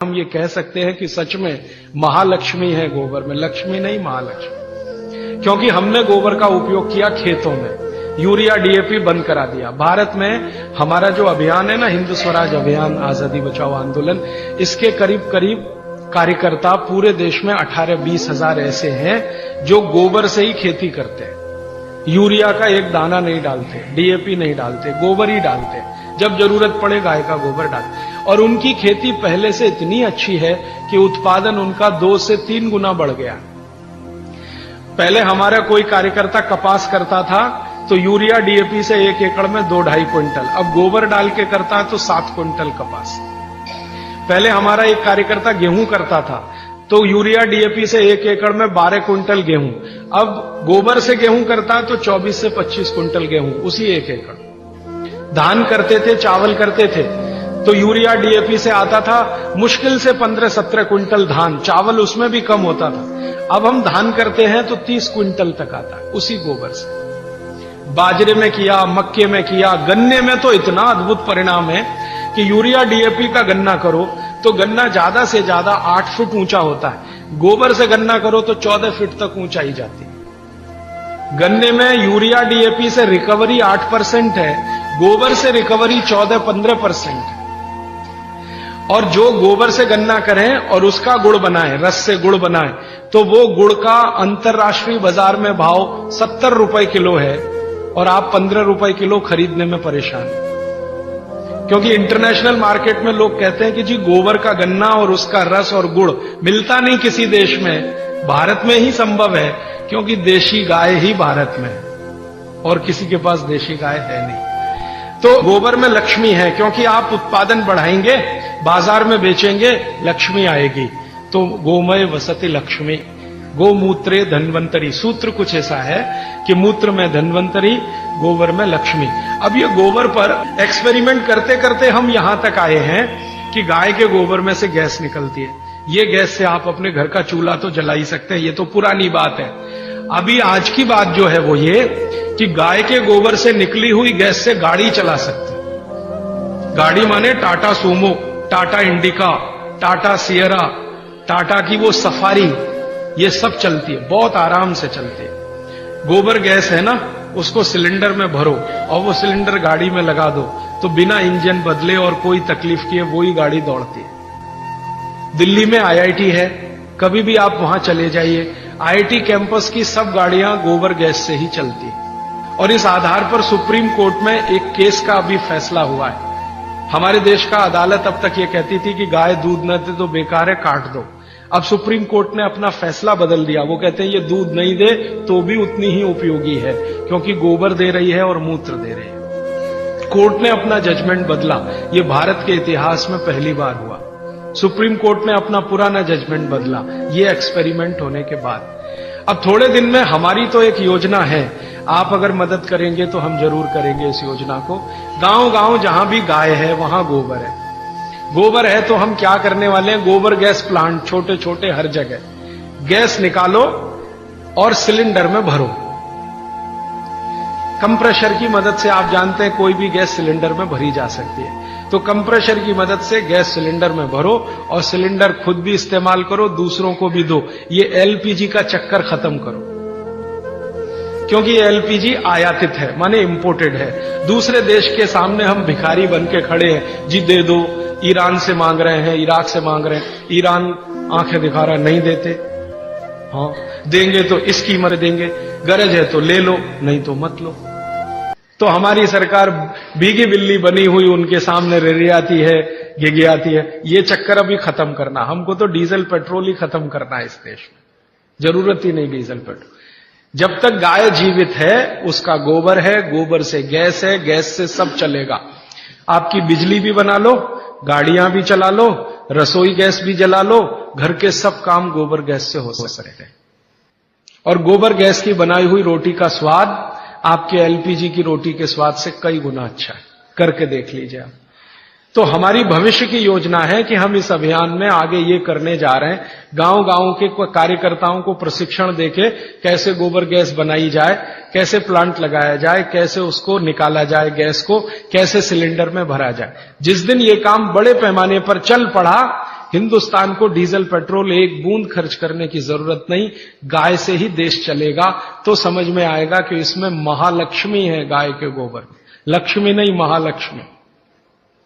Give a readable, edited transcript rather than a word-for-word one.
हम ये कह सकते हैं कि सच में महालक्ष्मी है गोबर में, लक्ष्मी नहीं महालक्ष्मी। क्योंकि हमने गोबर का उपयोग किया खेतों में, यूरिया डीएपी बंद करा दिया। भारत में हमारा जो अभियान है ना, हिंद स्वराज अभियान, आजादी बचाओ आंदोलन, इसके करीब करीब कार्यकर्ता पूरे देश में 18-20 हजार ऐसे हैं जो गोबर से ही खेती करते हैं। यूरिया का एक दाना नहीं डालते, डीएपी नहीं डालते, गोबर ही डालते, जब जरूरत पड़े गाय का गोबर डालते। और उनकी खेती पहले से इतनी अच्छी है कि उत्पादन उनका 2 से 3 गुना बढ़ गया। पहले हमारा कोई कार्यकर्ता कपास करता था तो यूरिया डीएपी से 1 एकड़ में 2-2.5 क्विंटल, अब गोबर डाल के करता है तो 7 क्विंटल कपास। पहले हमारा एक कार्यकर्ता गेहूं करता था तो यूरिया डीएपी से 1 एकड़ में 12 क्विंटल गेहूं, अब गोबर से गेहूं करता है तो 24 से 25 क्विंटल गेहूं उसी 1 एकड़। धान करते थे, चावल करते थे तो यूरिया डीएपी से आता था मुश्किल से 15-17 क्विंटल धान, चावल उसमें भी कम होता था। अब हम धान करते हैं तो 30 क्विंटल तक आता है उसी गोबर से। बाजरे में किया, मक्के में किया, गन्ने में तो इतना अद्भुत परिणाम है कि यूरिया डीएपी का गन्ना करो तो गन्ना ज्यादा से ज्यादा 8 फीट ऊंचा होता है, गोबर से गन्ना करो तो 14 फीट तक ऊंचाई जाती है। गन्ने में यूरिया डीएपी से रिकवरी 8% है, गोबर से रिकवरी 14-15% है। और जो गोबर से गन्ना करें और उसका गुड़ बनाएं, रस से गुड़ बनाएं, तो वो गुड़ का अंतरराष्ट्रीय बाजार में भाव 70 रुपए किलो है और आप 15 रुपए किलो खरीदने में परेशान हैं। क्योंकि इंटरनेशनल मार्केट में लोग कहते हैं कि जी गोबर का गन्ना और उसका रस और गुड़ मिलता नहीं किसी देश में, भारत में ही संभव है, क्योंकि देशी गाय ही भारत में है और किसी के पास देशी गाय है नहीं। तो गोबर में लक्ष्मी है, क्योंकि आप उत्पादन बढ़ाएंगे, बाजार में बेचेंगे, लक्ष्मी आएगी। तो गोमय वसति लक्ष्मी, गोमूत्रे धन्वंतरी, सूत्र कुछ ऐसा है कि मूत्र में धन्वंतरी, गोबर में लक्ष्मी। अब ये गोबर पर एक्सपेरिमेंट करते करते हम यहां तक आए हैं कि गाय के गोबर में से गैस निकलती है। ये गैस से आप अपने घर का चूल्हा तो जला ही सकते हैं, ये तो पुरानी बात है। अभी आज की बात जो है वो ये कि गाय के गोबर से निकली हुई गैस से गाड़ी चला सकते हैं। गाड़ी माने Tata Sumo, Tata indica, Tata Sierra, Tata की वो सफारी, ये सब चलती है, बहुत आराम से चलती है। गोबर गैस है ना, उसको सिलेंडर में भरो और वो सिलेंडर गाड़ी में लगा दो तो बिना इंजन बदले और कोई तकलीफ किए वही गाड़ी दौड़ती है। दिल्ली में आईआईटी है, कभी भी आप वहां चले जाइए, आईआईटी कैंपस की सब गाड़ियां गोबर गैस से ही चलती है। और इस आधार पर सुप्रीम कोर्ट में एक केस का अभी फैसला हुआ है। हमारे देश का अदालत अब तक ये कहती थी कि गाय दूध न दे तो बेकार है, काट दो। अब सुप्रीम कोर्ट ने अपना फैसला बदल दिया, वो कहते हैं ये दूध नहीं दे तो भी उतनी ही उपयोगी है, क्योंकि गोबर दे रही है और मूत्र दे रही है। कोर्ट ने अपना जजमेंट बदला, ये भारत के इतिहास में पहली बार हुआ। सुप्रीम कोर्ट ने अपना पुराना जजमेंट बदला, ये एक्सपेरिमेंट होने के बाद। अब थोड़े दिन में हमारी तो एक योजना है, आप अगर मदद करेंगे तो हम जरूर करेंगे इस योजना को। गांव गांव जहां भी गाय है वहां गोबर है। गोबर है तो हम क्या करने वाले हैं, गोबर गैस प्लांट छोटे छोटे हर जगह, गैस निकालो और सिलेंडर में भरो। कंप्रेशर की मदद से, आप जानते हैं कोई भी गैस सिलेंडर में भरी जा सकती है, तो कंप्रेशर की मदद से गैस सिलेंडर में भरो और सिलेंडर खुद भी इस्तेमाल करो, दूसरों को भी दो। ये एलपीजी का चक्कर खत्म करो, क्योंकि ये एलपीजी आयातित है, माने इंपोर्टेड है। दूसरे देश के सामने हम भिखारी बन के खड़े हैं, जी दे दो। ईरान से मांग रहे हैं, इराक से मांग रहे हैं, ईरान आंखें दिखा रहा नहीं देते। हाँ देंगे तो इस कीमत देंगे, गरज है तो ले लो, नहीं तो मत लो। तो हमारी सरकार भीगी बिल्ली बनी हुई उनके सामने रिरियाती है, गिगियाती है। ये चक्कर अभी खत्म करना, हमको तो डीजल पेट्रोल ही खत्म करना है इस देश में, जरूरत ही नहीं डीजल पेट्रोल। जब तक गाय जीवित है उसका गोबर है, गोबर से गैस है, गैस से सब चलेगा। आपकी बिजली भी बना लो, गाड़ियां भी चला लो, रसोई गैस भी जला लो, घर के सब काम गोबर गैस से हो सकते हैं। और गोबर गैस की बनाई हुई रोटी का स्वाद आपके एलपीजी की रोटी के स्वाद से कई गुना अच्छा है, करके देख लीजिए आप। तो हमारी भविष्य की योजना है कि हम इस अभियान में आगे ये करने जा रहे हैं, गांव गांव के कार्यकर्ताओं को प्रशिक्षण देके कैसे गोबर गैस बनाई जाए, कैसे प्लांट लगाया जाए, कैसे उसको निकाला जाए, गैस को कैसे सिलेंडर में भरा जाए। जिस दिन ये काम बड़े पैमाने पर चल पड़ा, हिंदुस्तान को डीजल पेट्रोल एक बूंद खर्च करने की जरूरत नहीं, गाय से ही देश चलेगा। तो समझ में आएगा कि इसमें महालक्ष्मी है गाय के गोबर में, लक्ष्मी नहीं महालक्ष्मी।